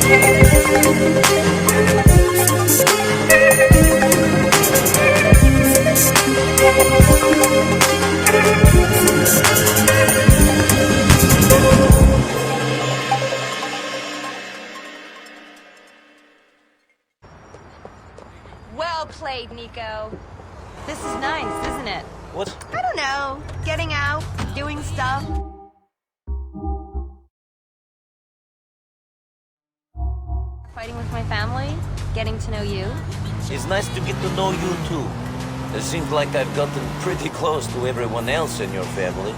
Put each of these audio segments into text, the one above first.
Well played, Niko. This is nice, isn't it? What? I don't know. Getting out, doing stuff. Fighting with my family, getting to know you. It's nice to get to know you too. It seems like I've gotten pretty close to everyone else in your family.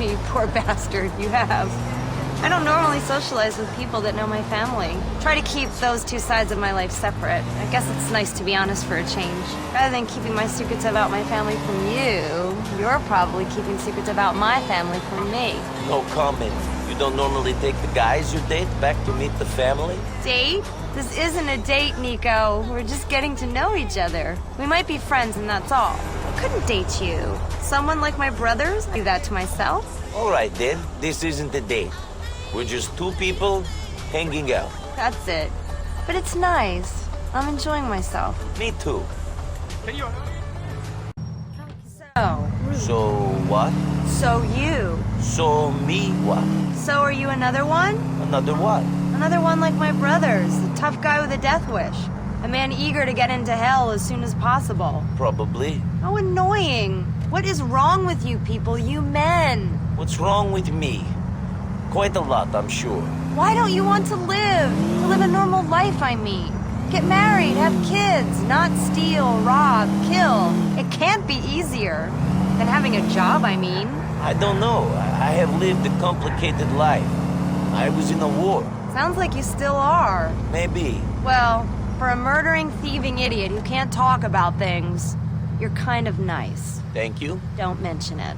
You poor bastard, you have. I don't normally socialize with people that know my family. Try to keep those two sides of my life separate. I guess it's nice to be honest for a change. Rather than keeping my secrets about my family from you, you're probably keeping secrets about my family from me. No comment. You don't normally take the guys you date back to meet the family? Date? This isn't a date, Niko. We're just getting to know each other. We might be friends and that's all. I couldn't date you. Someone like my brothers? I do that to myself? All right then, this isn't a date. We're just two people hanging out. That's it. But it's nice. I'm enjoying myself. Me too. So what? So you. So me what? So are you another one? Another what? Another one like my brothers. A tough guy with a death wish. A man eager to get into hell as soon as possible. Probably. How annoying. What is wrong with you people, you men? What's wrong with me? Quite a lot, I'm sure. Why don't you want to live? To live a normal life, I mean. Get married, have kids, not steal, rob, kill. It can't be easier than having a job, I mean. I don't know. I have lived a complicated life. I was in a war. Sounds like you still are. Maybe. Well, for a murdering, thieving idiot who can't talk about things, you're kind of nice. Thank you. Don't mention it.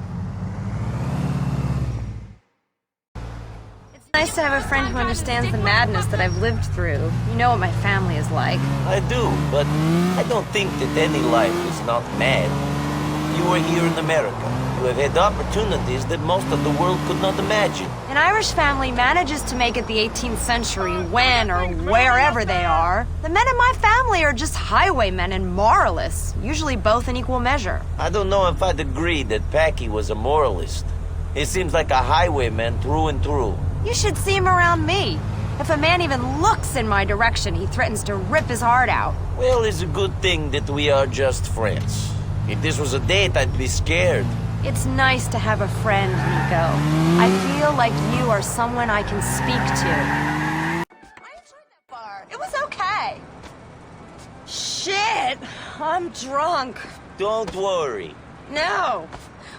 It's nice to have a friend who understands the madness that I've lived through. You know what my family is like. I do, but I don't think that any life is not mad. You were here in America. You have had opportunities that most of the world could not imagine. An Irish family manages to make it the 18th century when or wherever they are. The men in my family are just highwaymen and moralists, usually both in equal measure. I don't know if I'd agree that Packy was a moralist. He seems like a highwayman through and through. You should see him around me. If a man even looks in my direction, he threatens to rip his heart out. Well, it's a good thing that we are just friends. If this was a date, I'd be scared. It's nice to have a friend, Niko. I feel like you are someone I can speak to. I enjoyed that bar. It was okay. Shit! I'm drunk. Don't worry. No!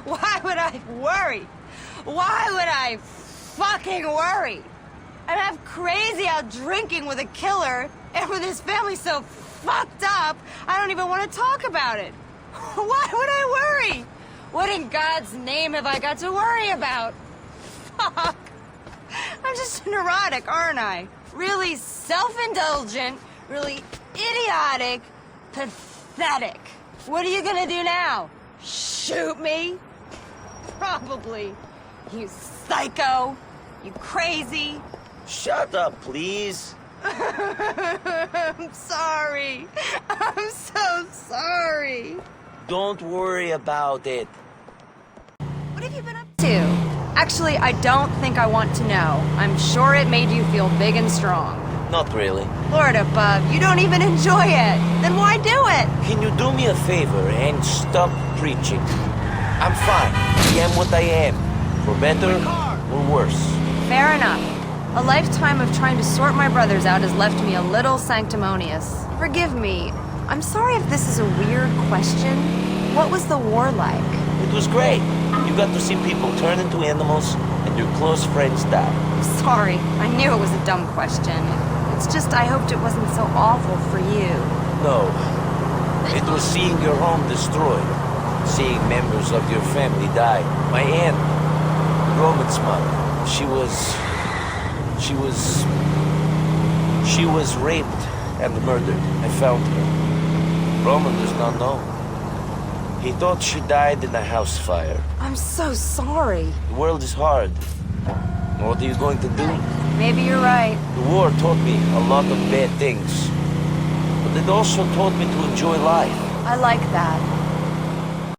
Why would I worry? Why would I fucking worry? I'm half crazy out drinking with a killer, and with his family so fucked up, I don't even want to talk about it. Why would I worry? What in God's name have I got to worry about? Fuck. I'm just neurotic, aren't I? Really self-indulgent, really idiotic, pathetic. What are you gonna do now? Shoot me? Probably. You psycho. You crazy. Shut up, please. I'm sorry. I'm so sorry. Don't worry about it. What have you been up to? Actually, I don't think I want to know. I'm sure it made you feel big and strong. Not really. Lord above, you don't even enjoy it. Then why do it? Can you do me a favor and stop preaching? I'm fine. I am what I am. For better or worse. Fair enough. A lifetime of trying to sort my brothers out has left me a little sanctimonious. Forgive me. I'm sorry if this is a weird question. What was the war like? It was great. You got to see people turn into animals and your close friends die. Sorry, I knew it was a dumb question. It's just I hoped it wasn't so awful for you. No. It was seeing your home destroyed. Seeing members of your family die. My aunt, Roman's mother, she was raped and murdered. I found her. Roman does not know. He thought she died in a house fire. I'm so sorry. The world is hard. What are you going to do? Maybe you're right. The war taught me a lot of bad things. But it also taught me to enjoy life. I like that.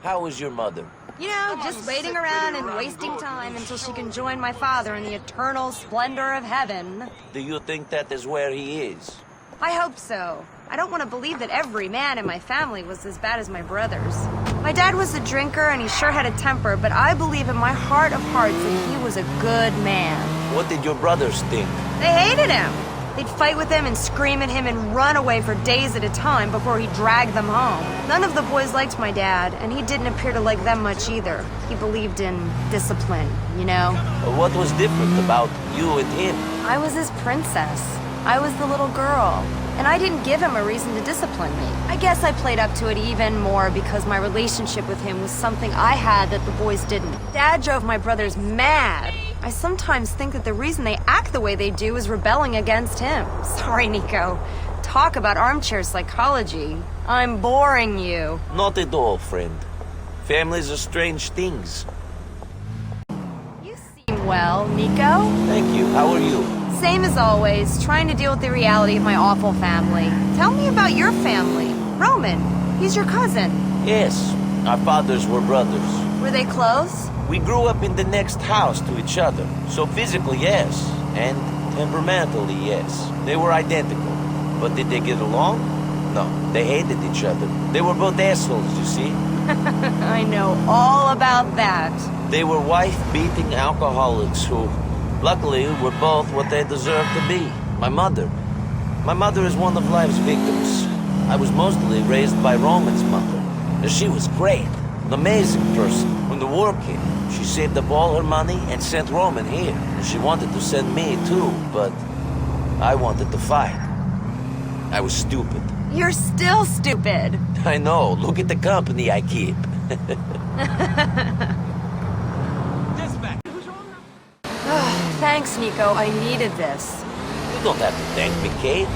How is your mother? You know, just waiting around and wasting time until she can join my father in the eternal splendor of heaven. Do you think that is where he is? I hope so. I don't want to believe that every man in my family was as bad as my brothers. My dad was a drinker and he sure had a temper, but I believe in my heart of hearts that he was a good man. What did your brothers think? They hated him. They'd fight with him and scream at him and run away for days at a time before he dragged them home. None of the boys liked my dad, and he didn't appear to like them much either. He believed in discipline, you know? What was different about you and him? I was his princess. I was the little girl. And I didn't give him a reason to discipline me. I guess I played up to it even more because my relationship with him was something I had that the boys didn't. Dad drove my brothers mad. I sometimes think that the reason they act the way they do is rebelling against him. Sorry, Niko. Talk about armchair psychology. I'm boring you. Not at all, friend. Families are strange things. You seem well, Niko. Thank you. How are you? Same as always, trying to deal with the reality of my awful family. Tell me about your family. Roman, he's your cousin. Yes, our fathers were brothers. Were they close? We grew up in the next house to each other. So physically, yes. And temperamentally, yes. They were identical. But did they get along? No, they hated each other. They were both assholes, you see. I know all about that. They were wife-beating alcoholics who, luckily, were both what they deserved to be. My mother is one of life's victims. I was mostly raised by Roman's mother. She was great, an amazing person. When the war came, she saved up all her money and sent Roman here. She wanted to send me too, but I wanted to fight. I was stupid. You're still stupid. I know. Look at the company I keep. Thanks, Niko. I needed this. You don't have to thank me, Kate.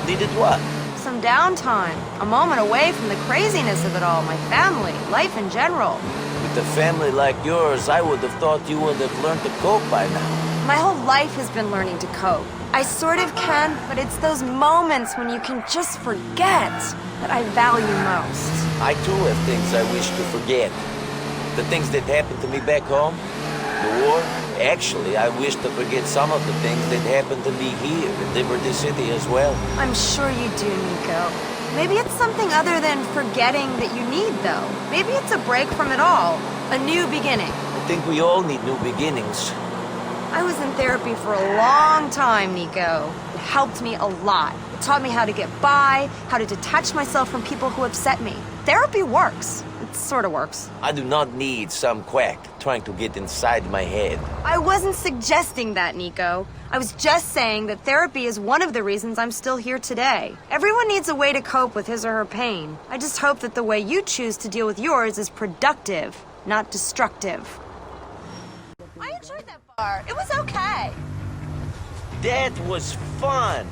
Needed what? Some downtime. A moment away from the craziness of it all. My family. Life in general. With a family like yours, I would have thought you would have learned to cope by now. My whole life has been learning to cope. I sort of can, but it's those moments when you can just forget that I value most. I too have things I wish to forget. The things that happened to me back home, the war. Actually, I wish to forget some of the things that happened to me here in Liberty City as well. I'm sure you do, Niko. Maybe it's something other than forgetting that you need, though. Maybe it's a break from it all. A new beginning. I think we all need new beginnings. I was in therapy for a long time, Niko. It helped me a lot. It taught me how to get by, how to detach myself from people who upset me. Therapy works. It sort of works. I do not need some quack trying to get inside my head. I wasn't suggesting that, Niko. I was just saying that therapy is one of the reasons I'm still here today. Everyone needs a way to cope with his or her pain. I just hope that the way you choose to deal with yours is productive, not destructive. I enjoyed that bar. It was okay. That was fun.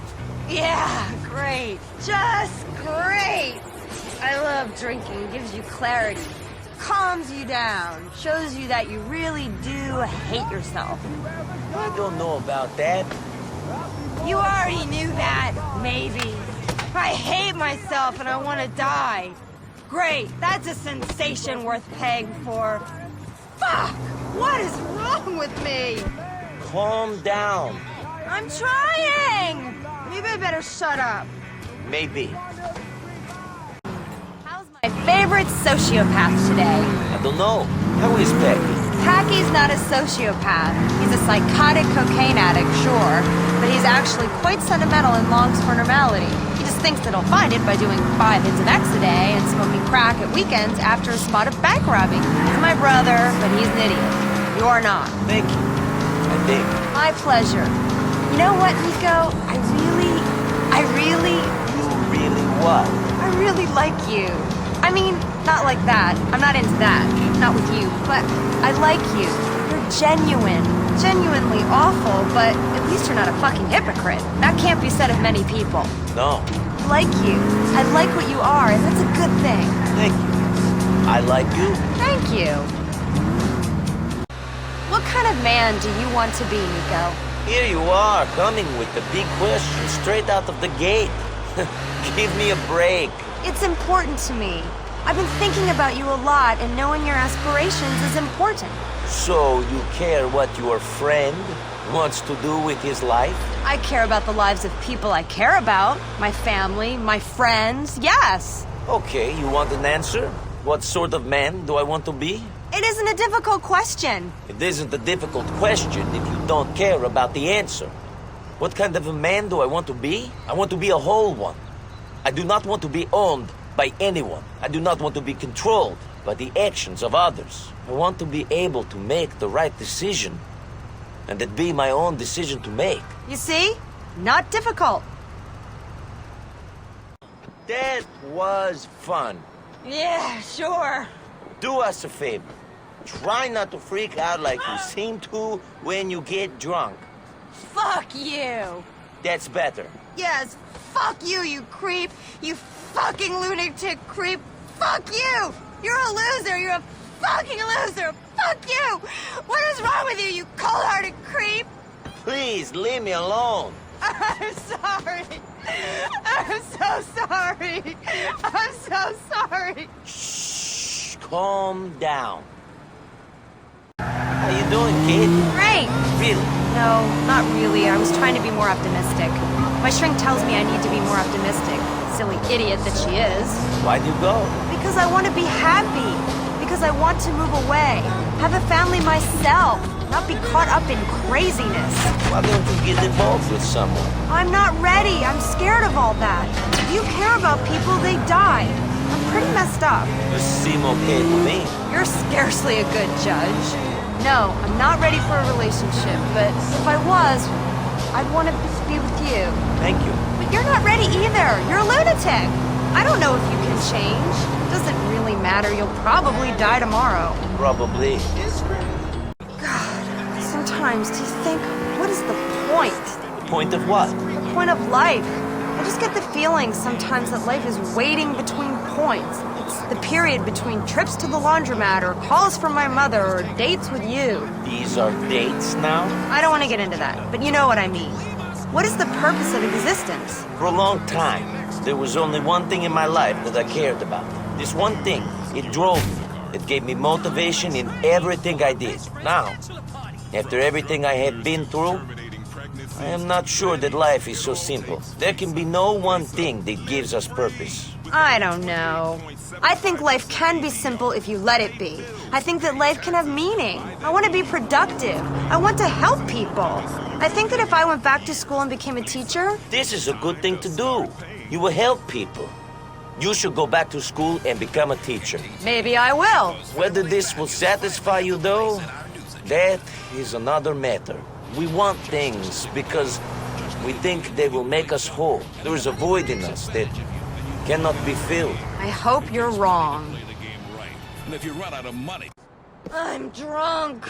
Yeah, great. Just great. I love drinking. It gives you clarity. Calms you down. Shows you that you really do hate yourself. I don't know about that. You already knew that, maybe. I hate myself and I want to die. Great. That's a sensation worth paying for. Fuck! What is wrong with me? Calm down. I'm trying! Maybe I better shut up. Maybe. How's my favorite sociopath today? I don't know. How is Becky? Packy's not a sociopath. He's a psychotic cocaine addict, sure, but he's actually quite sentimental and longs for normality. He just thinks that he'll find it by doing 5 hits of X a day and smoking crack at weekends after a spot of bank robbing. He's my brother, but he's an idiot. You're not. Thank you. I think. My pleasure. You know what, Niko? I really... You really what? I really like you. I mean, not like that. I'm not into that. Not with you. But I like you. You're genuine. Genuinely awful, but at least you're not a fucking hypocrite. That can't be said of many people. No. I like you. I like what you are, and that's a good thing. Thank you. I like you. Thank you. What kind of man do you want to be, Niko? Here you are, coming with the big question straight out of the gate. Give me a break. It's important to me. I've been thinking about you a lot, and knowing your aspirations is important. So you care what your friend wants to do with his life? I care about the lives of people I care about. My family, my friends, yes. Okay, you want an answer? What sort of man do I want to be? It isn't a difficult question. It isn't a difficult question if you don't care about the answer. What kind of a man do I want to be? I want to be a whole one. I do not want to be owned by anyone. I do not want to be controlled by the actions of others. I want to be able to make the right decision, and it be my own decision to make. You see? Not difficult. That was fun. Yeah, sure. Do us a favor. Try not to freak out like you seem to when you get drunk. Fuck you. That's better. Yes, fuck you, you creep. You fucking lunatic creep. Fuck you. You're a loser. You're a fucking loser. Fuck you. What is wrong with you, you cold-hearted creep? Please, leave me alone. I'm sorry. I'm so sorry. I'm so sorry. Shh, calm down. How you doing, kid? Great. Really? No, not really. I was trying to be more optimistic. My shrink tells me I need to be more optimistic. Silly idiot that she is. Why'd you go? Because I want to be happy. Because I want to move away. Have a family myself. Not be caught up in craziness. Why don't you get involved with someone? I'm not ready. I'm scared of all that. If you care about people, they die. I'm pretty messed up. You seem okay to me. You're scarcely a good judge. No, I'm not ready for a relationship, but if I was, I'd want to be with you. Thank you. But you're not ready either. You're a lunatic. I don't know if you can change. Doesn't really matter. You'll probably die tomorrow. Probably. God, sometimes do you think, what is the point? The point of what? The point of life. I just get the feeling sometimes that life is waiting between points. It's the period between trips to the laundromat or calls from my mother or dates with you. These are dates now? I don't want to get into that, but you know what I mean. What is the purpose of existence? For a long time, there was only one thing in my life that I cared about. This one thing, it drove me. It gave me motivation in everything I did. Now, after everything I have been through, I am not sure that life is so simple. There can be no one thing that gives us purpose. I don't know. I think life can be simple if you let it be. I think that life can have meaning. I want to be productive. I want to help people. I think that if I went back to school and became a teacher... This is a good thing to do. You will help people. You should go back to school and become a teacher. Maybe I will. Whether this will satisfy you, though, that is another matter. We want things because we think they will make us whole. There is a void in us that cannot be filled. I hope you're wrong. And if you run out of money... I'm drunk.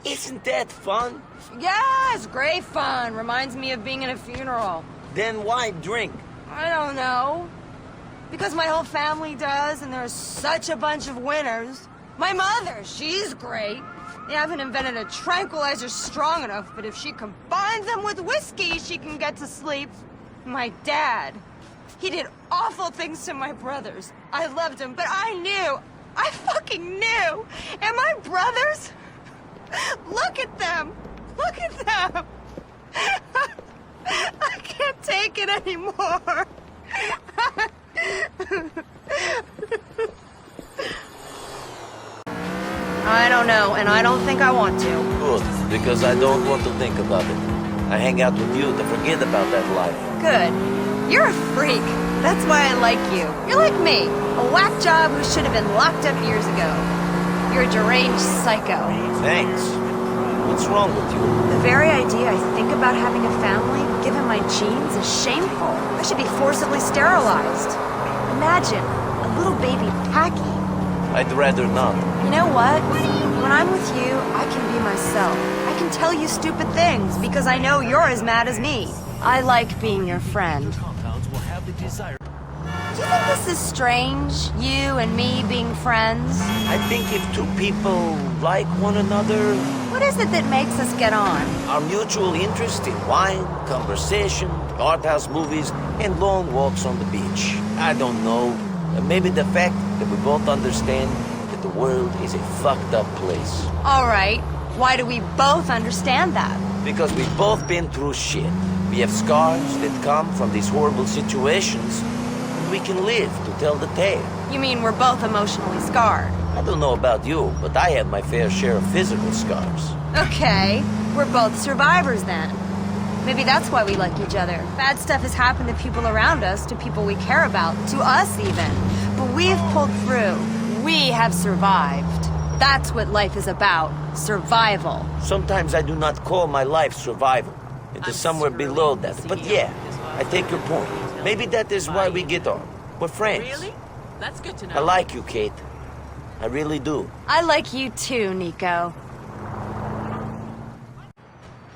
Isn't that fun? Yeah, it's great fun. Reminds me of being in a funeral. Then why drink? I don't know. Because my whole family does, and there's such a bunch of winners. My mother, she's great. They haven't invented a tranquilizer strong enough, but if she combines them with whiskey, she can get to sleep. My dad, he did awful things to my brothers. I loved him, but I fucking knew. And my brothers, look at them. Look at them. I can't take it anymore. I don't know, and I don't think I want to. Good, because I don't want to think about it. I hang out with you to forget about that life. Good. You're a freak. That's why I like you. You're like me, a whack job who should have been locked up years ago. You're a deranged psycho. Thanks. What's wrong with you? The very idea I think about having a family, given my genes, is shameful. I should be forcibly sterilized. Imagine, a little baby Packy. I'd rather not. You know what? When I'm with you, I can be myself. I can tell you stupid things because I know you're as mad as me. I like being your friend. Do you think this is strange? You and me being friends? I think if two people like one another, What is it that makes us get on? our mutual interest in wine, conversation, art house movies, and long walks on the beach. I don't know. Maybe the fact that we both understand that the world is a fucked up place. All right. Why do we both understand that? Because we've both been through shit. We have scars that come from these horrible situations, and we can live to tell the tale. You mean we're both emotionally scarred? I don't know about you, but I have my fair share of physical scars. Okay. We're both survivors then. Maybe that's why we like each other. Bad stuff has happened to people around us, to people we care about, to us even. But we've pulled through. We have survived. That's what life is about. Survival. Sometimes I do not call my life survival. It is somewhere below that. But yeah, I take your point. Maybe that is why we get on. We're friends. Really? That's good to know. I like you, Kate. I really do. I like you too, Niko.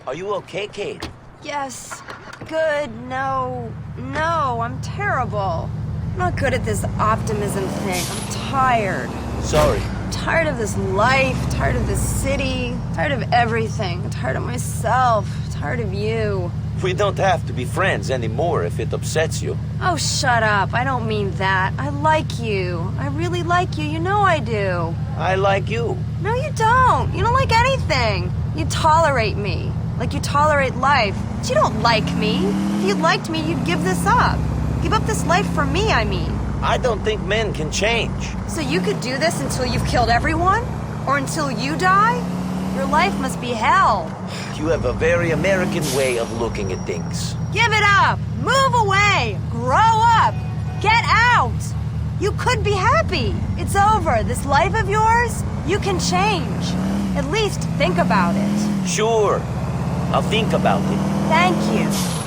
Are you okay, Kate? Yes. Good. No. No, I'm terrible. I'm not good at this optimism thing. I'm tired. Sorry. I'm tired of this life, tired of this city, tired of everything. I'm tired of myself, tired of you. We don't have to be friends anymore if it upsets you. Oh, shut up. I don't mean that. I like you. I really like you. You know I do. I like you. No, you don't. You don't like anything. You tolerate me. Like you tolerate life. But you don't like me. If you liked me, you'd give this up. Give up this life for me, I mean. I don't think men can change. So you could do this until you've killed everyone? Or until you die? Your life must be hell. You have a very American way of looking at things. Give it up! Move away! Grow up! Get out! You could be happy. It's over. This life of yours, you can change. At least think about it. Sure. I'll think about it. Thank you.